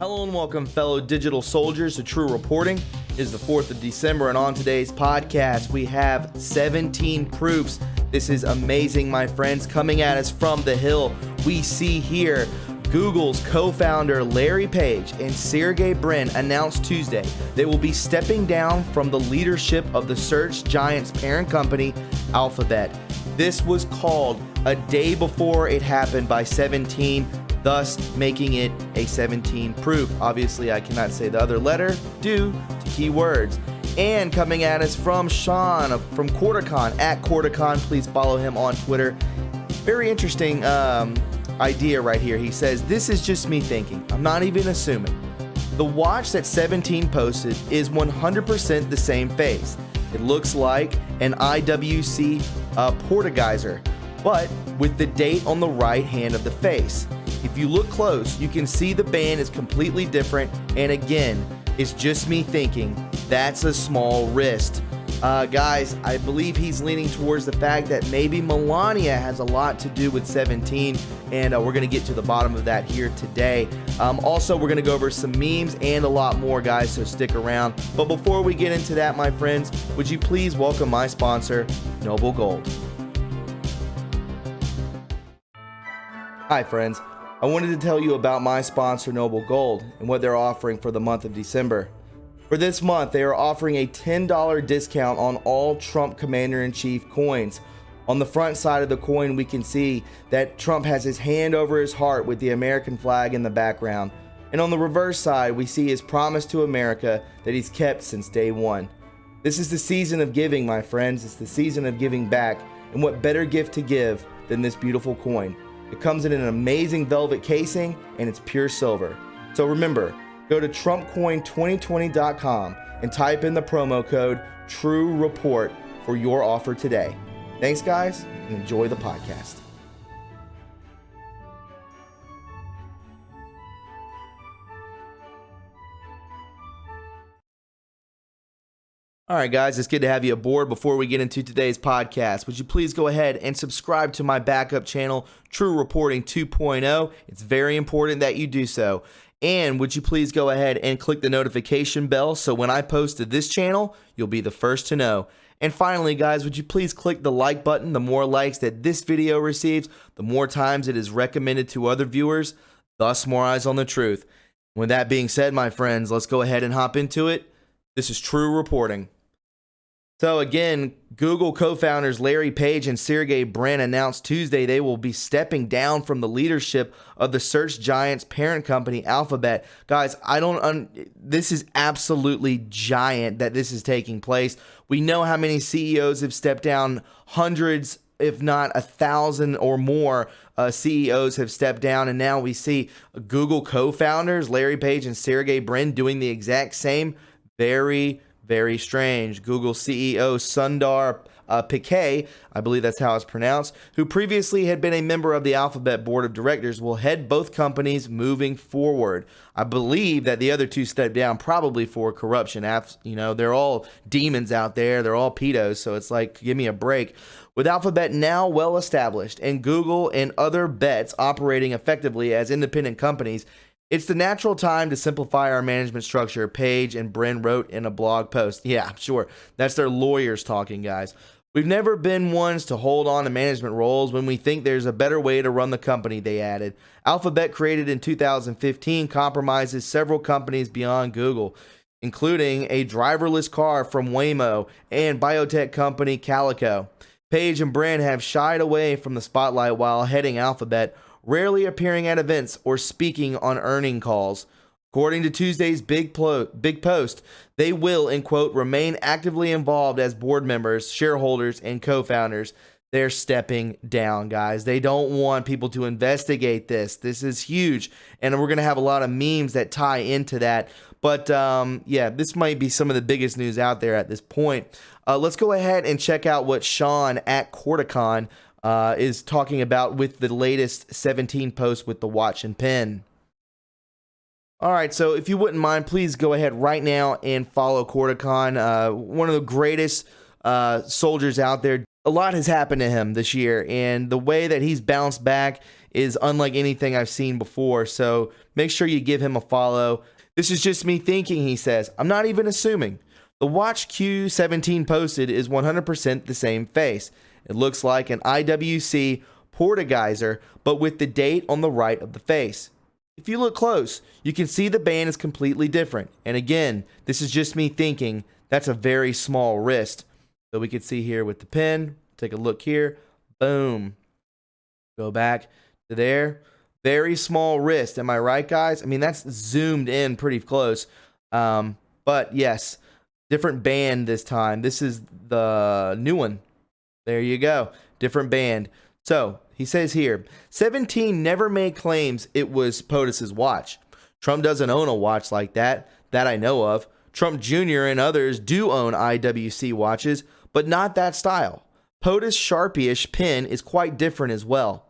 Hello and welcome, fellow digital soldiers, to True Reporting. It is the 4th of December, and on today's podcast, we have 17 proofs. This is amazing, my friends. Coming at us from the Hill, we see here Google's co-founder Larry Page and Sergey Brin announced Tuesday they will be stepping down from the leadership of the search giant's parent company, Alphabet. This was called a day before it happened by 17, thus making it a 17 proof. Obviously, I cannot say the other letter due to keywords. And coming at us from Sean from QuarterCon, at QuarterCon, please follow him on Twitter. Very interesting idea right here. He says, "This is just me thinking. I'm not even assuming. The watch that 17 posted is 100% the same face. It looks like an IWC Portugieser, but with the date on the right hand of the face. If you look close, you can see the band is completely different, and again, it's just me thinking, that's a small wrist." Guys, I believe he's leaning towards the fact that maybe Melania has a lot to do with 17, and we're going to get to the bottom of that here today. Also, we're going to go over some memes and a lot more, guys, so stick around. But before we get into that, my friends, would you please welcome my sponsor, Noble Gold. Hi, friends. I wanted to tell you about my sponsor, Noble Gold, and what they're offering for the month of December. For this month, they are offering a $10 discount on all Trump Commander-in-Chief coins. On the front side of the coin, we can see that Trump has his hand over his heart with the American flag in the background. And on the reverse side, we see his promise to America that he's kept since day one. This is the season of giving, my friends. It's the season of giving back. And what better gift to give than this beautiful coin? It comes in an amazing velvet casing, and it's pure silver. So remember, go to TrumpCoin2020.com and type in the promo code TRUREPORT for your offer today. Thanks, guys, and enjoy the podcast. All right, guys, it's good to have you aboard. Before we get into today's podcast, would you please go ahead and subscribe to my backup channel, True Reporting 2.0. It's very important that you do so. And would you please go ahead and click the notification bell so when I post to this channel, you'll be the first to know. And finally, guys, would you please click the like button? The more likes that this video receives, the more times it is recommended to other viewers, thus more eyes on the truth. With that being said, my friends, let's go ahead and hop into it. This is True Reporting. So again, Google co-founders Larry Page and Sergey Brin announced Tuesday they will be stepping down from the leadership of the search giant's parent company, Alphabet. Guys, this is absolutely giant that this is taking place. We know how many CEOs have stepped down. Hundreds, if not 1,000 or more CEOs have stepped down, and now we see Google co-founders Larry Page and Sergey Brin doing the exact same. Very strange. Google CEO Sundar Pichai, I believe that's how it's pronounced, who previously had been a member of the Alphabet board of directors, will head both companies moving forward. I believe that the other two stepped down probably for corruption. You know, they're all demons out there. They're all pedos, so it's like, give me a break. With Alphabet now well established and Google and other bets operating effectively as independent companies, it's the natural time to simplify our management structure, Page and Brin wrote in a blog post. Yeah, sure. That's their lawyers talking, guys. We've never been ones to hold on to management roles when we think there's a better way to run the company, they added. Alphabet, created in 2015, compromises several companies beyond Google, including a driverless car from Waymo and biotech company Calico. Page and Brin have shied away from the spotlight while heading Alphabet, rarely appearing at events or speaking on earnings calls. According to Tuesday's big post, they will, in quote, remain actively involved as board members, shareholders, and co-founders. They're stepping down, guys. They don't want people to investigate this. This is huge, and we're going to have a lot of memes that tie into that. But, yeah, this might be some of the biggest news out there at this point. Let's go ahead and check out what Sean at QuarterCon is talking about with the latest 17 posts with the watch and pen. All right, so if you wouldn't mind, please go ahead right now and follow QuarterCon, one of the greatest soldiers out there. a lot has happened to him this year, and the way that he's bounced back is unlike anything I've seen before. So make sure you give him a follow. This is just me thinking, he says. I'm not even assuming. The watch Q17 posted is 100% the same face. It looks like an IWC Portugaiser, but with the date on the right of the face. If you look close, you can see the band is completely different. And again, this is just me thinking, that's a very small wrist. So we can see here with the pen, take a look here, boom. Go back to there. Very small wrist. Am I right, guys? I mean, that's zoomed in pretty close. But yes, different band this time. This is the new one. There you go. Different band. So he says here, 17 never made claims it was POTUS's watch. Trump doesn't own a watch like that I know of. Trump Jr. and others do own IWC watches, but not that style. POTUS Sharpie-ish pin is quite different as well.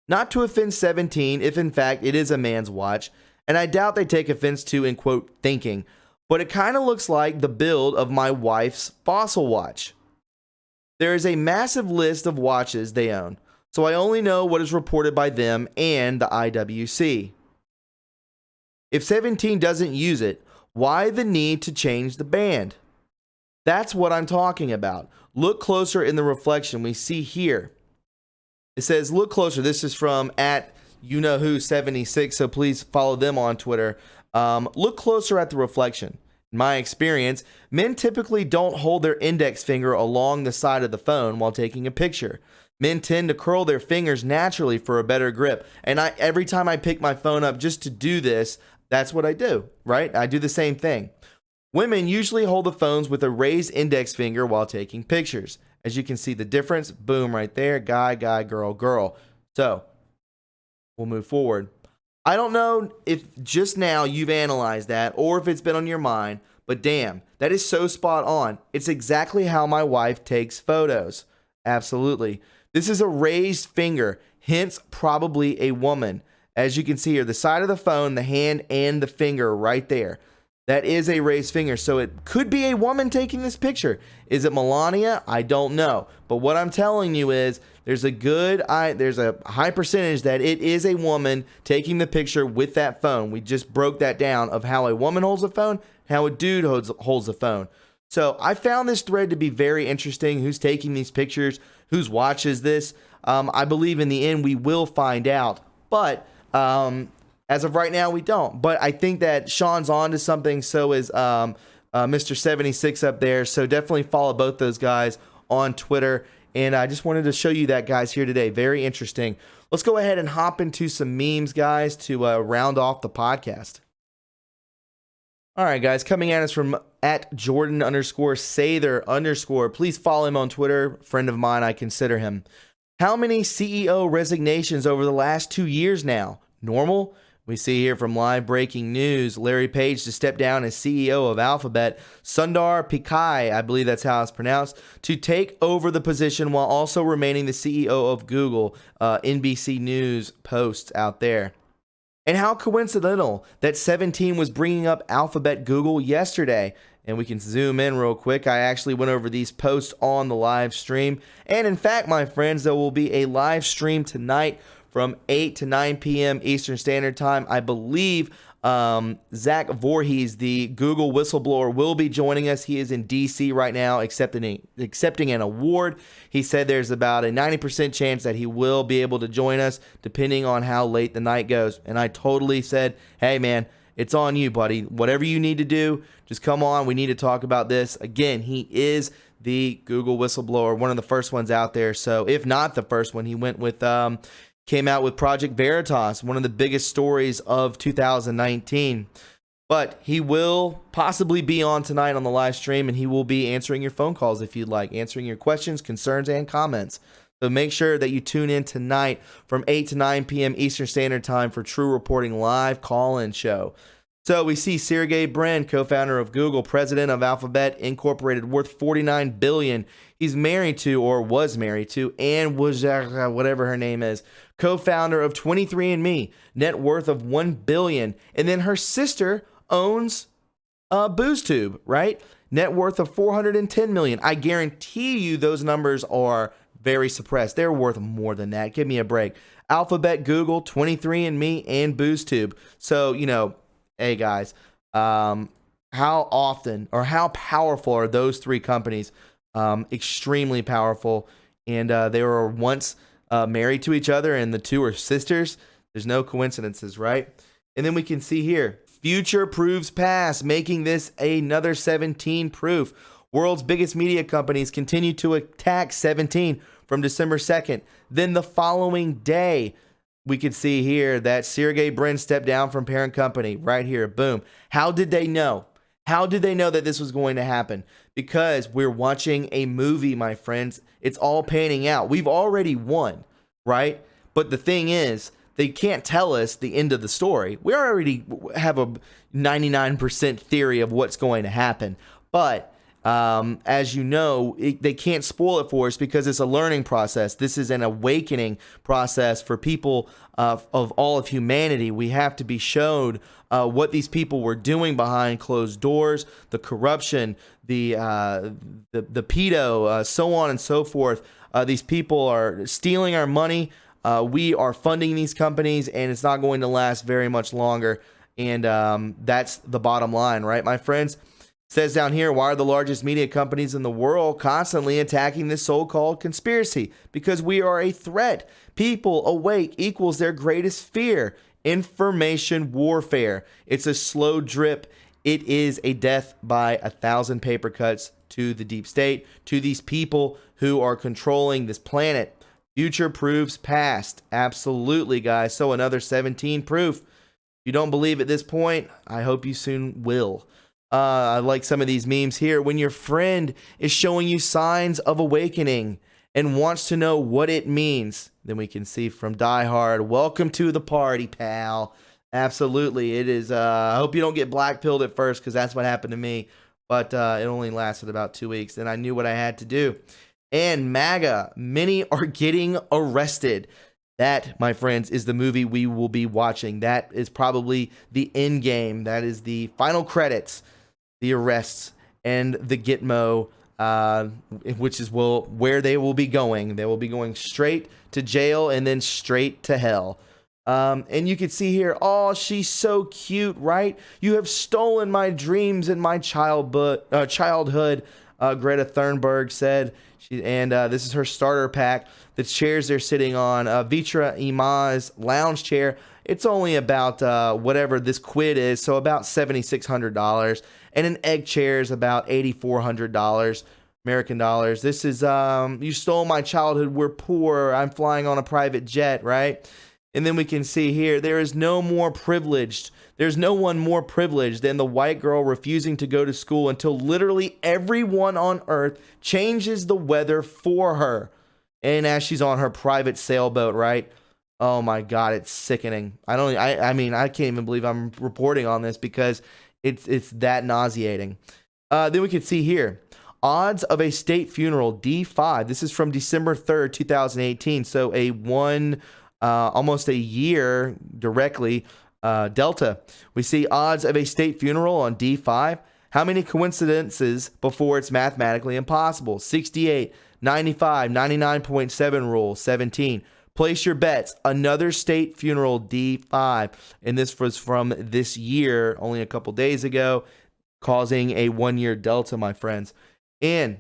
Not to offend 17 if in fact it is a man's watch, and I doubt they take offense to, in quote, thinking, but it kind of looks like the build of my wife's Fossil watch. There is a massive list of watches they own, so I only know what is reported by them and the IWC. If 17 doesn't use it, why the need to change the band? That's what I'm talking about. Look closer in the reflection we see here. It says, look closer. This is from @YouKnowWho76, so please follow them on Twitter. Look closer at the reflection. In my experience, men typically don't hold their index finger along the side of the phone while taking a picture. Men tend to curl their fingers naturally for a better grip. And every time I pick my phone up just to do this, that's what I do, right? I do the same thing. Women usually hold the phones with a raised index finger while taking pictures. As you can see the difference, boom, right there, guy, guy, girl, girl. So we'll move forward. I don't know if just now you've analyzed that or if it's been on your mind, but damn, that is so spot on. It's exactly how my wife takes photos. Absolutely. This is a raised finger, hence probably a woman. As you can see here, the side of the phone, the hand, and the finger right there. That is a raised finger, so it could be a woman taking this picture. Is it Melania? I don't know. But what I'm telling you is there's a high percentage that it is a woman taking the picture with that phone. We just broke that down of how a woman holds a phone, how a dude holds a phone. So I found this thread to be very interesting. Who's taking these pictures? Whose watch is this? I believe in the end we will find out. But as of right now, we don't. But I think that Sean's on to something. So is Mr. 76 up there. So definitely follow both those guys on Twitter. And I just wanted to show you that, guys, here today. Very interesting. Let's go ahead and hop into some memes, guys, to round off the podcast. All right, guys, coming at us from @Jordan_Sather_. Please follow him on Twitter. Friend of mine, I consider him. How many CEO resignations over the last 2 years now? Normal? We see here from live breaking news, Larry Page to step down as CEO of Alphabet, Sundar Pichai, I believe that's how it's pronounced, to take over the position while also remaining the CEO of Google. NBC News posts out there. And how coincidental that 17 was bringing up Alphabet Google yesterday. And we can zoom in real quick. I actually went over these posts on the live stream. And in fact, my friends, there will be a live stream tonight from 8 to 9 p.m. Eastern Standard Time. I believe Zach Voorhees, the Google whistleblower, will be joining us. He is in D.C. right now accepting an award. He said there's about a 90% chance that he will be able to join us depending on how late the night goes. And I totally said, hey, man, it's on you, buddy. Whatever you need to do, just come on. We need to talk about this. Again, he is the Google whistleblower, one of the first ones out there. So if not the first one, he went with came out with Project Veritas, one of the biggest stories of 2019. But he will possibly be on tonight on the live stream, and he will be answering your phone calls if you'd like, answering your questions, concerns, and comments. So make sure that you tune in tonight from 8 to 9 p.m. Eastern Standard Time for True Reporting live call-in show. So we see Sergey Brin, co-founder of Google, president of Alphabet Incorporated, worth $49 billion. He's married to, or was married to, Ann Wojcicki, whatever her name is, co-founder of 23andMe, net worth of $1 billion. And then her sister owns BoozTube, right? net worth of 410 million. I guarantee you those numbers are very suppressed. They're worth more than that. Give me a break. Alphabet, Google, 23andMe, and BoostTube. So, hey guys, how often or how powerful are those three companies? Extremely powerful. And they were once married to each other, and the two are sisters. There's no coincidences, right? And then we can see here, future proves past, making this another 17 proof. World's biggest media companies continue to attack 17 from December 2nd. Then the following day, we could see here that Sergey Brin stepped down from parent company right here. Boom. How did they know? How did they know that this was going to happen? Because we're watching a movie, my friends. It's all panning out. We've already won, right? But the thing is, they can't tell us the end of the story. We already have a 99% theory of what's going to happen. But as you know, they can't spoil it for us because it's a learning process. This is an awakening process for people of all of humanity. We have to be shown what these people were doing behind closed doors, the corruption, the pedo, so on and so forth. These people are stealing our money. We are funding these companies, and it's not going to last very much longer. And that's the bottom line, right, my friends? It says down here, why are the largest media companies in the world constantly attacking this so-called conspiracy? Because we are a threat. People awake equals their greatest fear. Information warfare. It's a slow drip. It is a death by 1,000 paper cuts to the deep state, to these people who are controlling this planet. Future proves past. Absolutely, guys. So another 17 proof. If you don't believe at this point, I hope you soon will. I like some of these memes here. When your friend is showing you signs of awakening and wants to know what it means, then we can see from Die Hard, welcome to the party, pal. Absolutely. It is. I hope you don't get black-pilled at first, because that's what happened to me. But it only lasted about 2 weeks. Then I knew what I had to do. And MAGA, many are getting arrested. That, my friends, is the movie we will be watching. That is probably the end game. That is the final credits, the arrests, and the Gitmo, which is where they will be going. They will be going straight to jail and then straight to hell. And you can see here, oh, she's so cute, right? You have stolen my dreams and my childhood. Greta Thunberg said. This is her starter pack. The chairs they're sitting on, Vitra Ima's lounge chair. It's only about whatever this quid is, so about $7,600. And an egg chair is about $8,400 American dollars. This is, you stole my childhood. We're poor. I'm flying on a private jet, right? And then we can see here, there is no more privileged. There's no one more privileged than the white girl refusing to go to school until literally everyone on earth changes the weather for her. And as she's on her private sailboat, right? Oh my God, it's sickening. I mean, I can't even believe I'm reporting on this because it's that nauseating. Then we can see here, odds of a state funeral, D5. This is from December 3rd, 2018. So almost a year directly. Delta. We see odds of a state funeral on D5. How many coincidences before it's mathematically impossible? 68, 95, 99.7 rule, 17. Place your bets. Another state funeral, D5. And this was from this year, only a couple days ago, causing a 1-year delta, my friends. And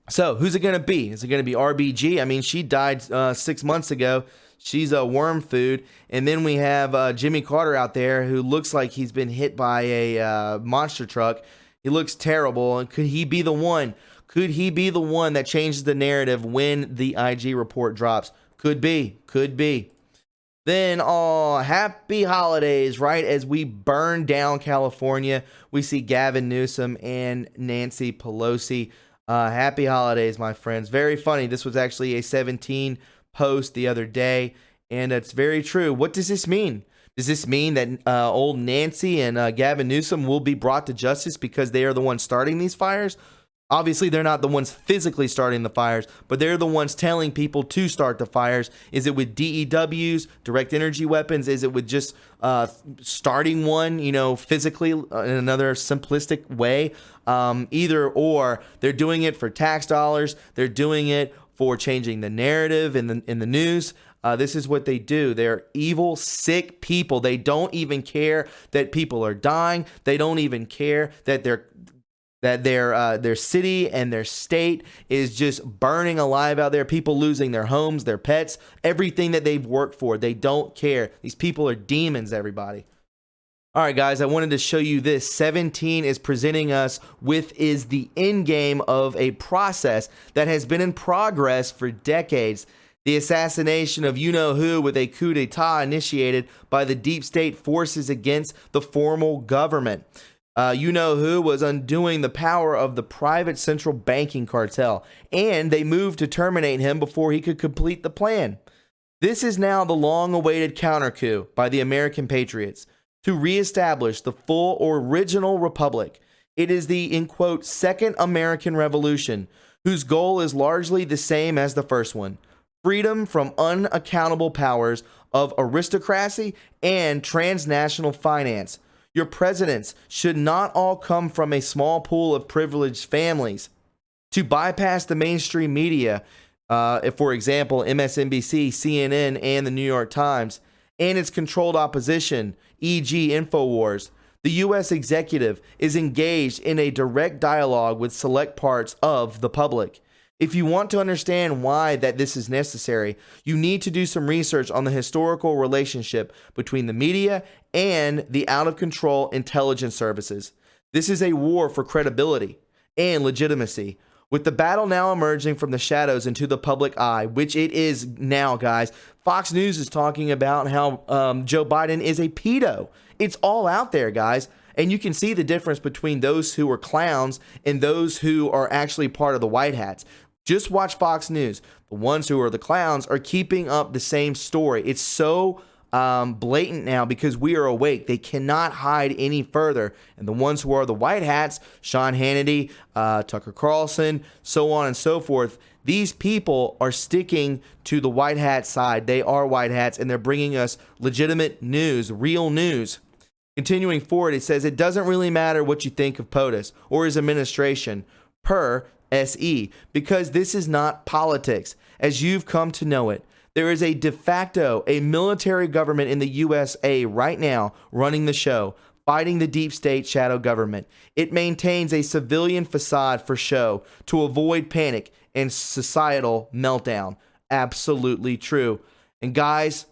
so who's it going to be? Is it going to be RBG? I mean, she died 6 months ago. She's a worm food. And then we have Jimmy Carter out there who looks like he's been hit by a monster truck. He looks terrible. And could he be the one? Could he be the one that changes the narrative when the IG report drops? Could be. Could be. Then, happy holidays, right? As we burn down California, we see Gavin Newsom and Nancy Pelosi. Happy holidays, my friends. Very funny. This was actually a 17 post the other day, and it's very true. What does this mean? Does this mean that old Nancy and Gavin Newsom will be brought to justice because they are the ones starting these fires? Obviously, they're not the ones physically starting the fires, but they're the ones telling people to start the fires. Is it with DEWs, direct energy weapons? Is it with just starting one, physically in another simplistic way? Either or. They're doing it for tax dollars. They're doing it for changing the narrative in the news. This is what they do. They're evil, sick people. They don't even care that people are dying. They don't even care that their city and their state is just burning alive out there. People losing their homes, their pets, everything that they've worked for. They don't care. These people are demons, everybody. All right, guys, I wanted to show you this. 17 is presenting us with the end game of a process that has been in progress for decades. The assassination of you-know-who with a coup d'etat initiated by the deep state forces against the formal government. You-know-who was undoing the power of the private central banking cartel, and they moved to terminate him before he could complete the plan. This is now the long-awaited counter-coup by the American patriots to reestablish the full original republic. It is the, in quote, Second American Revolution, whose goal is largely the same as the first one: freedom from unaccountable powers of aristocracy and transnational finance. Your presidents should not all come from a small pool of privileged families. To bypass the mainstream media, for example, MSNBC, CNN, and the New York Times, and its controlled opposition, e.g. InfoWars, the U.S. executive is engaged in a direct dialogue with select parts of the public. If you want to understand why this is necessary, you need to do some research on the historical relationship between the media and the out-of-control intelligence services. This is a war for credibility and legitimacy. With the battle now emerging from the shadows into the public eye, which it is now, guys, Fox News is talking about how Joe Biden is a pedo. It's all out there, guys. And you can see the difference between those who are clowns and those who are actually part of the white hats. Just watch Fox News. The ones who are the clowns are keeping up the same story. It's so blatant now because we are awake. They cannot hide any further. And the ones who are the white hats, Sean Hannity, Tucker Carlson, so on and so forth, these people are sticking to the white hat side. They are white hats, and they're bringing us legitimate news, real news. Continuing forward, it says, it doesn't really matter what you think of POTUS or his administration, per SE, because this is not politics as you've come to know it. There is a de facto, a military government in the USA right now running the show, fighting the deep state shadow government. It maintains a civilian facade for show to avoid panic and societal meltdown. Absolutely true. And guys,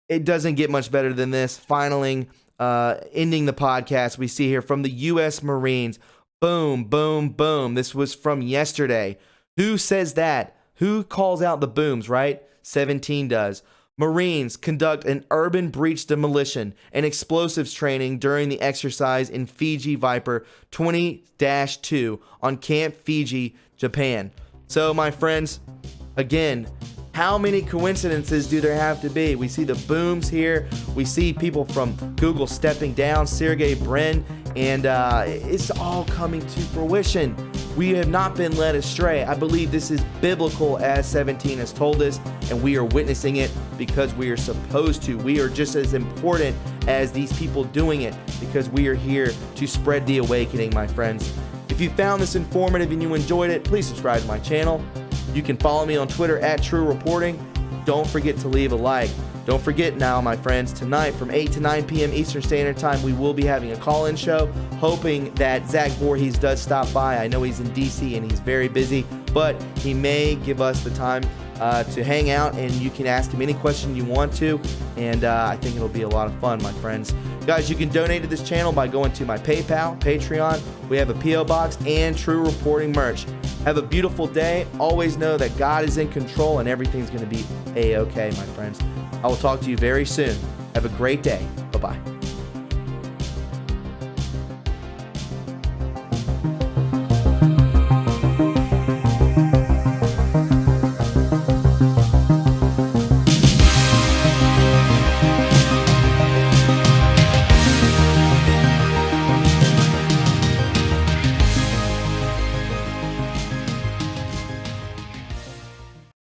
it doesn't get much better than this. Finally, ending the podcast, we see here from the U.S. Marines. Boom, boom, boom. This was from yesterday. Who says that? Who calls out the booms, right? 17 does. Marines conduct an urban breach demolition and explosives training during the exercise in Fiji Viper 20-2 on Camp Fiji, Japan. So, my friends, again, how many coincidences do there have to be? We see the booms here. We see people from Google stepping down, Sergey Brin, and it's all coming to fruition. We have not been led astray. I believe this is biblical, as 17 has told us, and we are witnessing it because we are supposed to. We are just as important as these people doing it because we are here to spread the awakening, my friends. If you found this informative and you enjoyed it, please subscribe to my channel. You can follow me on Twitter at TRUreporting. Don't forget to leave a like. Don't forget now, my friends, tonight from 8 to 9 p.m. Eastern Standard Time, we will be having a call-in show, hoping that Zach Voorhees does stop by. I know he's in D.C. and he's very busy, but he may give us the time to hang out, and you can ask him any question you want to, and I think it'll be a lot of fun, my friends. Guys, you can donate to this channel by going to my PayPal, Patreon. We have a P.O. Box and True Reporting merch. Have a beautiful day. Always know that God is in control and everything's going to be A-okay, my friends. I will talk to you very soon. Have a great day. Bye-bye.